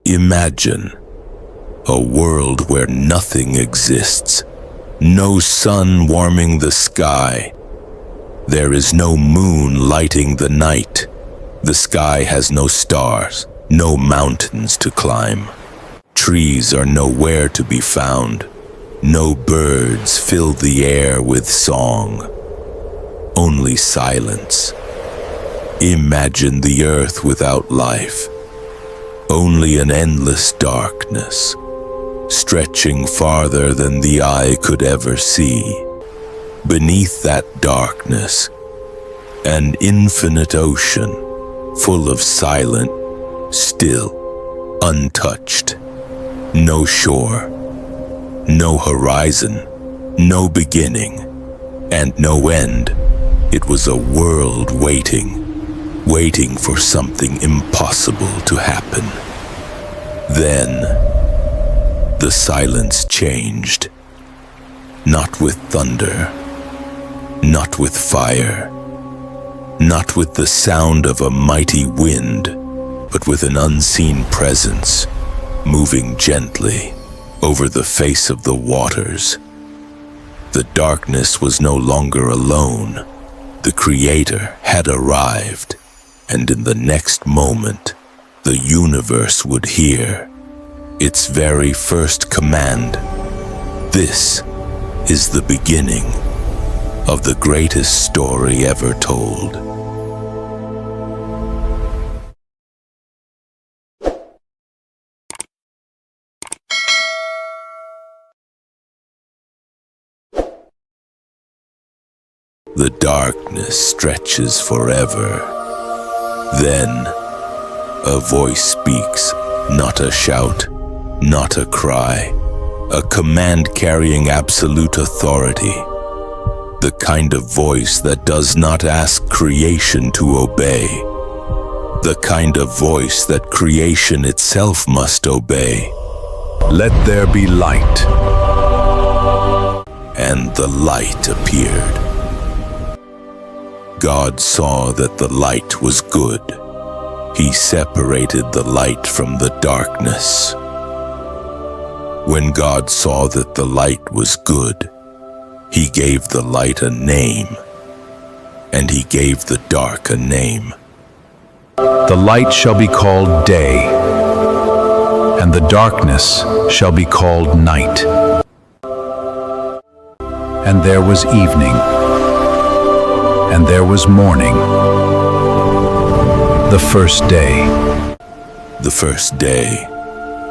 Imagine a world where nothing exists, no sun warming the sky. There is no moon lighting the night. The sky has no stars, no mountains to climb. Trees are nowhere to be found. No birds fill the air with song. Only silence. Imagine the earth without life. Only an endless darkness, stretching farther than the eye could ever see. Beneath that darkness, an infinite ocean, full of silent, still, untouched. No shore, no horizon, no beginning, and no end. It was a world waiting for something impossible to happen. Then, the silence changed. Not with thunder, not with fire, not with the sound of a mighty wind, but with an unseen presence, moving gently over the face of the waters. The darkness was no longer alone. The Creator had arrived, and in the next moment, the universe would hear its very first command. This is the beginning of the greatest story ever told. The darkness stretches forever. Then, a voice speaks, not a shout, not a cry, a command carrying absolute authority. The kind of voice that does not ask creation to obey. The kind of voice that creation itself must obey. Let there be light. And the light appeared. God saw that the light was good. He separated the light from the darkness. When God saw that the light was good, He gave the light a name, and He gave the dark a name. The light shall be called day, and the darkness shall be called night. And there was evening, and there was morning, the first day. The first day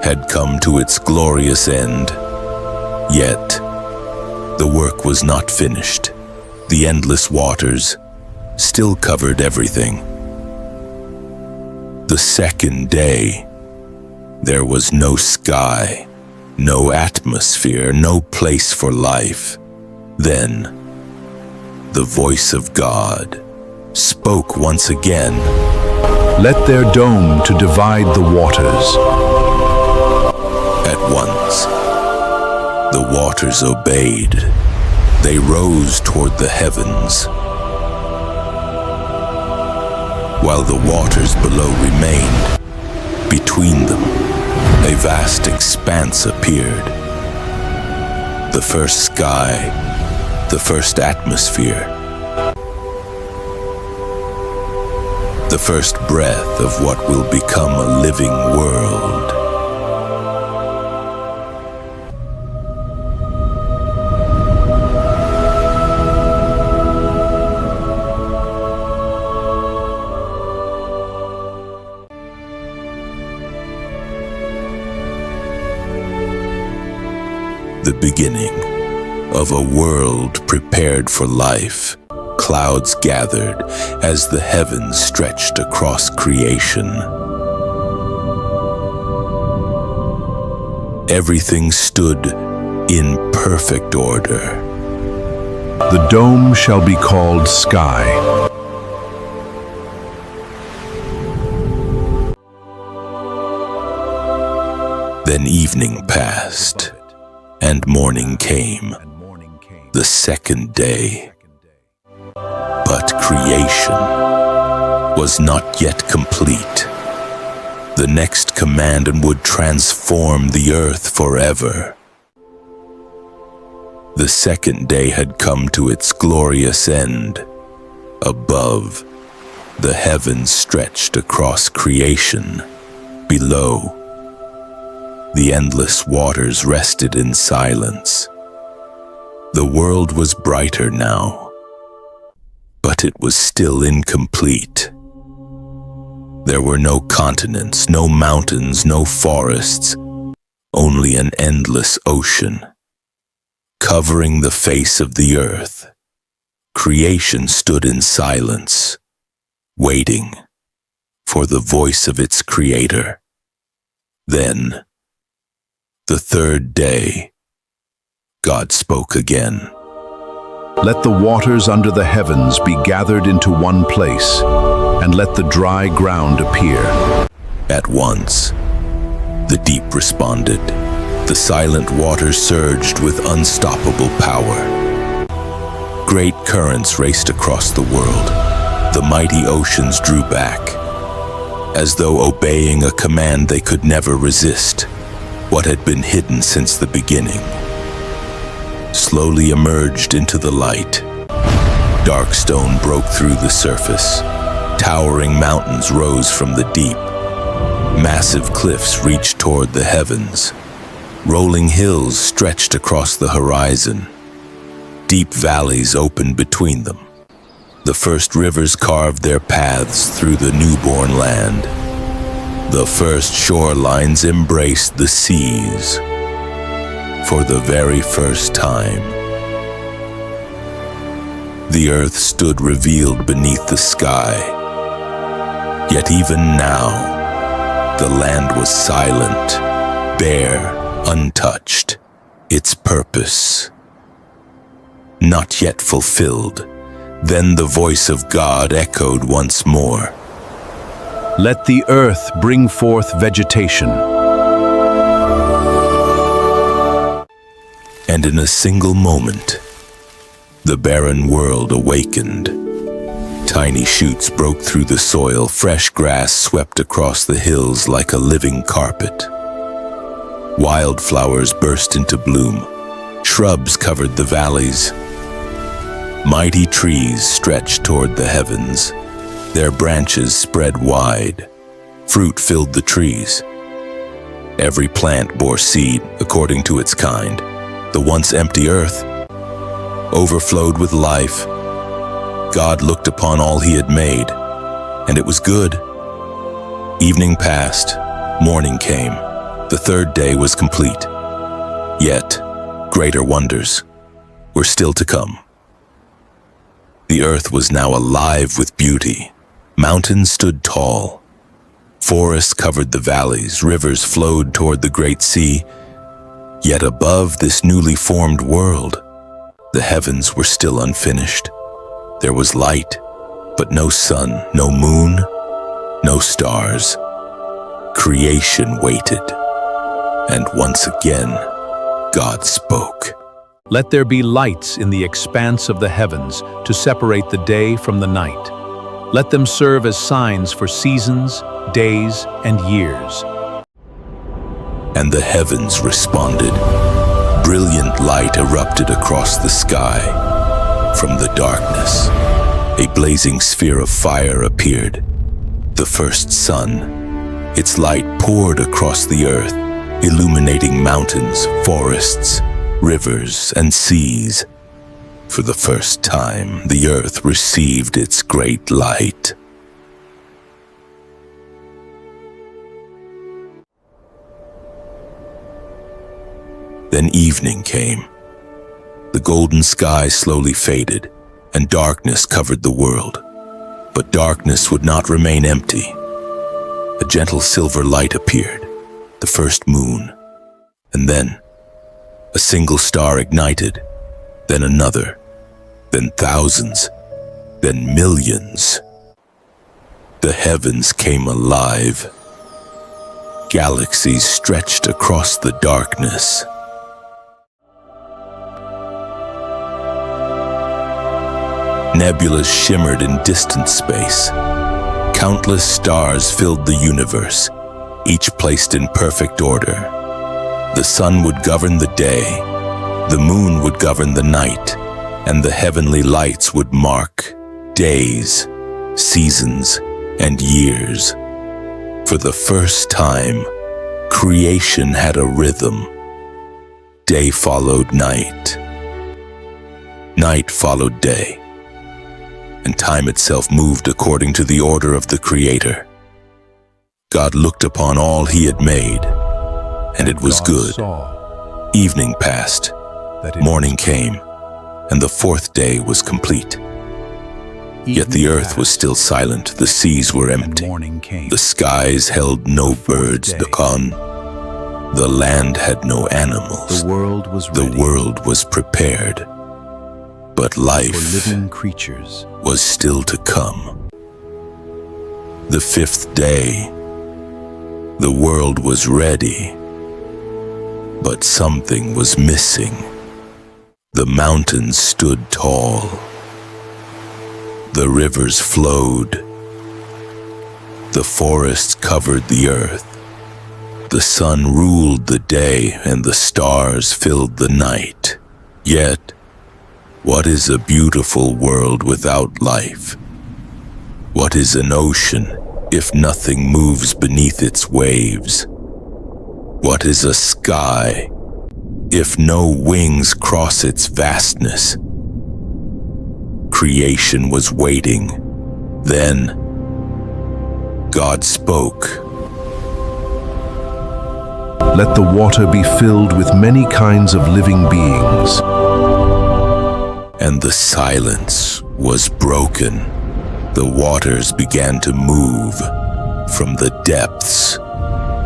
had come to its glorious end, yet the work was not finished. The endless waters still covered everything. The second day, there was no sky, no atmosphere, no place for life. Then, the voice of God spoke once again. Let their dome to divide the waters. At once, the waters obeyed. They rose toward the heavens, while the waters below remained. Between them, a vast expanse appeared. The first sky, the first atmosphere, the first breath of what will become a living world. The beginning of a world prepared for life. Clouds gathered as the heavens stretched across creation. Everything stood in perfect order. The dome shall be called sky. Then evening passed, and morning came, the second day. But creation was not yet complete. The next command and would transform the earth forever. The second day had come to its glorious end. Above, the heavens stretched across creation. Below, the endless waters rested in silence. The world was brighter now, but it was still incomplete. There were no continents, no mountains, no forests, only an endless ocean, covering the face of the earth. Creation stood in silence, waiting for the voice of its creator. Then, the third day, God spoke again. Let the waters under the heavens be gathered into one place, and let the dry ground appear. At once, the deep responded. The silent waters surged with unstoppable power. Great currents raced across the world. The mighty oceans drew back, as though obeying a command they could never resist. What had been hidden since the beginning slowly emerged into the light. Dark stone broke through the surface. Towering mountains rose from the deep. Massive cliffs reached toward the heavens. Rolling hills stretched across the horizon. Deep valleys opened between them. The first rivers carved their paths through the newborn land. The first shorelines embraced the seas. For the very first time, the earth stood revealed beneath the sky. Yet even now, the land was silent, bare, untouched. Its purpose not yet fulfilled. Then the voice of God echoed once more. Let the earth bring forth vegetation. And in a single moment, the barren world awakened. Tiny shoots broke through the soil, fresh grass swept across the hills like a living carpet. Wildflowers burst into bloom, shrubs covered the valleys. Mighty trees stretched toward the heavens, their branches spread wide. Fruit filled the trees. Every plant bore seed according to its kind. The once empty earth overflowed with life. God looked upon all he had made, and it was good. Evening passed, morning came. The third day was complete. Yet, greater wonders were still to come. The earth was now alive with beauty. Mountains stood tall. Forests covered the valleys, rivers flowed toward the great sea. Yet above this newly formed world, the heavens were still unfinished. There was light, but no sun, no moon, no stars. Creation waited, and once again, God spoke. Let there be lights in the expanse of the heavens to separate the day from the night. Let them serve as signs for seasons, days, and years. And the heavens responded. Brilliant light erupted across the sky. From the darkness, a blazing sphere of fire appeared. The first sun. Its light poured across the earth, illuminating mountains, forests, rivers, and seas. For the first time, the earth received its great light. Then evening came. The golden sky slowly faded, and darkness covered the world. But darkness would not remain empty. A gentle silver light appeared, the first moon, and then a single star ignited, then another, then thousands, then millions. The heavens came alive. Galaxies stretched across the darkness. Nebulas shimmered in distant space. Countless stars filled the universe. each placed in perfect order. The sun would govern the day, the moon would govern the night, and the heavenly lights would mark days, seasons, and years. For the first time, creation had a rhythm. Day followed night. Night followed day. And time itself moved according to the order of the Creator. God looked upon all He had made, and it was good. Evening passed, morning came, and the fourth day was complete. Yet the earth was still silent, the seas were empty, the skies held no birds to con, the land had no animals, the world was prepared, but life was still to come. The fifth day, the world was ready, but something was missing. The mountains stood tall. The rivers flowed. The forests covered the earth. The sun ruled the day and the stars filled the night. Yet, what is a beautiful world without life? What is an ocean if nothing moves beneath its waves? What is a sky if no wings cross its vastness? Creation was waiting. Then God spoke. Let the water be filled with many kinds of living beings. And the silence was broken. The waters began to move. From the depths,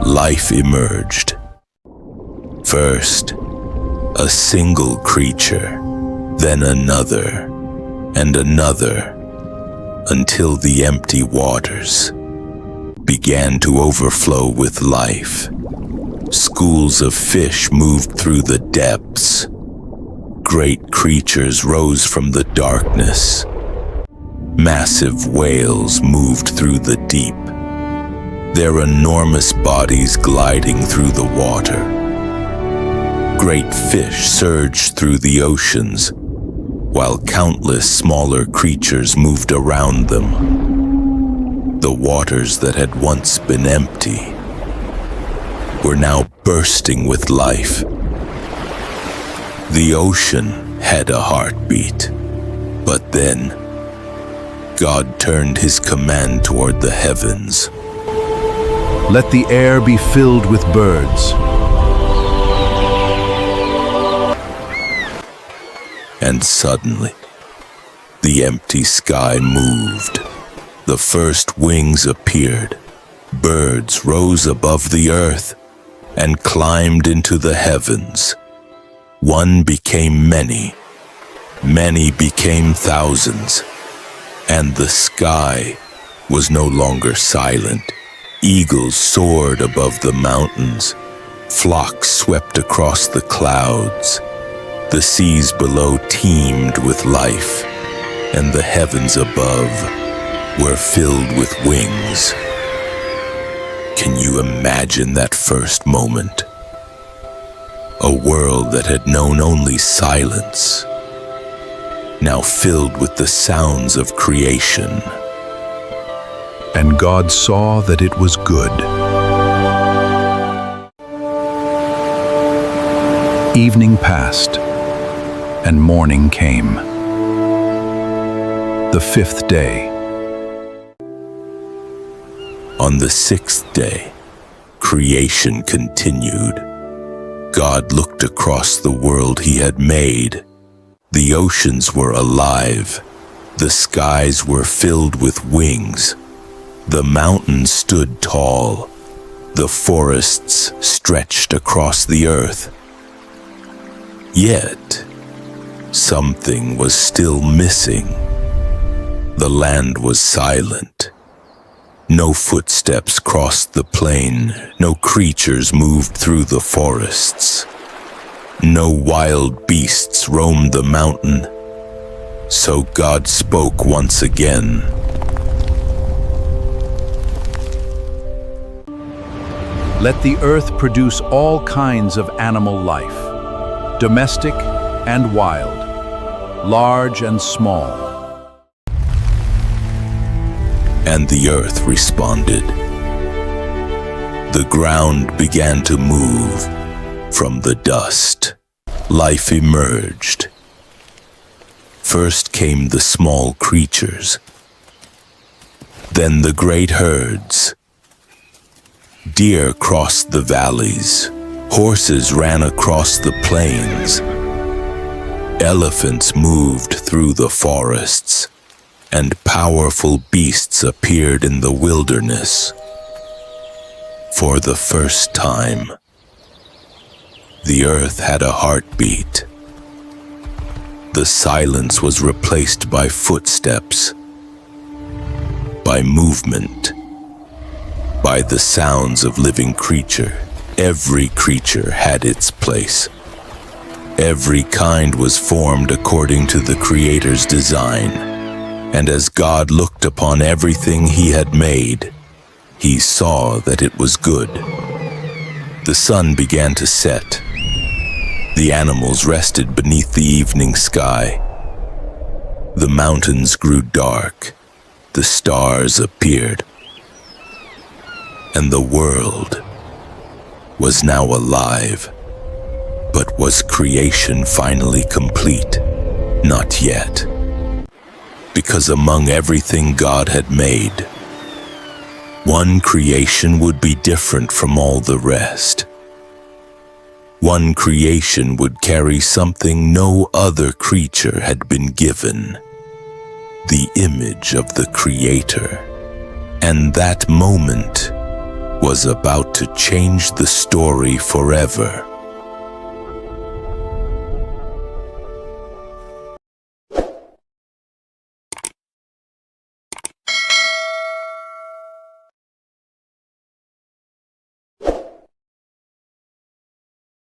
life emerged. First, a single creature, then another, and another, until the empty waters began to overflow with life. Schools of fish moved through the depths. Great creatures rose from the darkness. Massive whales moved through the deep, their enormous bodies gliding through the water. Great fish surged through the oceans, while countless smaller creatures moved around them. The waters that had once been empty were now bursting with life. The ocean had a heartbeat, but then God turned His command toward the heavens. Let the air be filled with birds. And suddenly, the empty sky moved. The first wings appeared. Birds rose above the earth and climbed into the heavens. One became many, many became thousands, and the sky was no longer silent. Eagles soared above the mountains. Flocks swept across the clouds. The seas below teemed with life, and the heavens above were filled with wings. Can you imagine that first moment? A world that had known only silence, now filled with the sounds of creation. And God saw that it was good. Evening passed, and morning came. The fifth day. On the sixth day, creation continued. God looked across the world He had made. The oceans were alive. The skies were filled with wings. The mountains stood tall. The forests stretched across the earth. Yet, something was still missing. The land was silent. No footsteps crossed the plain. No creatures moved through the forests. No wild beasts roamed the mountain. So God spoke once again. Let the earth produce all kinds of animal life, domestic and wild, large and small. And the earth responded. The ground began to move from the dust. Life emerged. First came the small creatures, then the great herds. Deer crossed the valleys, horses ran across the plains, elephants moved through the forests, and powerful beasts appeared in the wilderness. For the first time, the earth had a heartbeat. The silence was replaced by footsteps, by movement, by the sounds of living creature. Every creature had its place. Every kind was formed according to the Creator's design. And as God looked upon everything He had made, He saw that it was good. The sun began to set. The animals rested beneath the evening sky. The mountains grew dark. The stars appeared. And the world was now alive. But was creation finally complete? Not yet. Because among everything God had made, one creation would be different from all the rest. One creation would carry something no other creature had been given, the image of the Creator. And that moment was about to change the story forever.